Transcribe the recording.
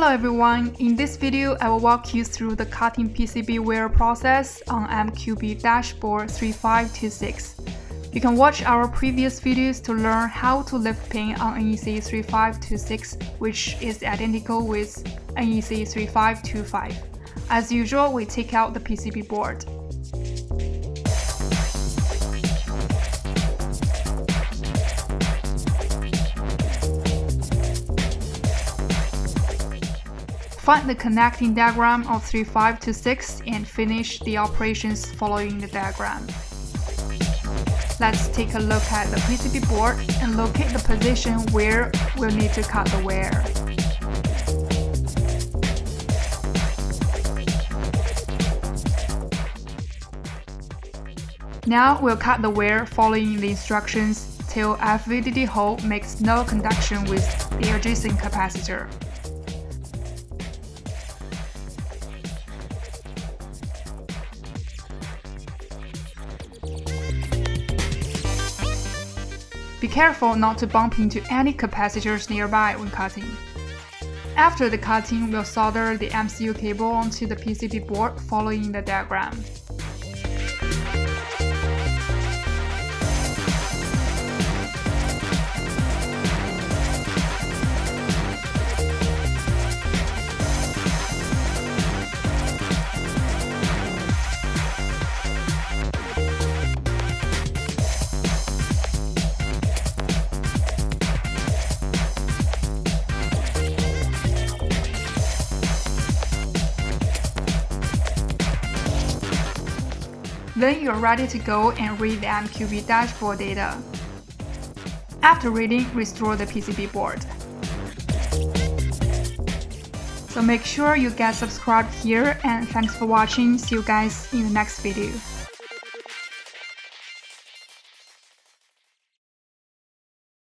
Hello everyone, in this video I will walk you through the cutting PCB wear process on MQB Dashboard 3526. You can watch our previous videos to learn how to lift pin on NEC 3526, which is identical with NEC 3525. As usual, we take out the PCB board. Find the connecting diagram of 3526 and finish the operations following the diagram. Let's take a look at the PCB board and locate the position where we'll need to cut the wear. Now we'll cut the wear following the instructions till vvdi hole makes no conduction with the adjacent capacitor. Be careful not to bump into any capacitors nearby when cutting. After the cutting, we'll solder the MCU cable onto the PCB board following the diagram. Then you're ready to go and read the MQB dashboard data. After reading, restore the PCB board. So make sure you get subscribed here, and thanks for watching. See you guys in the next video.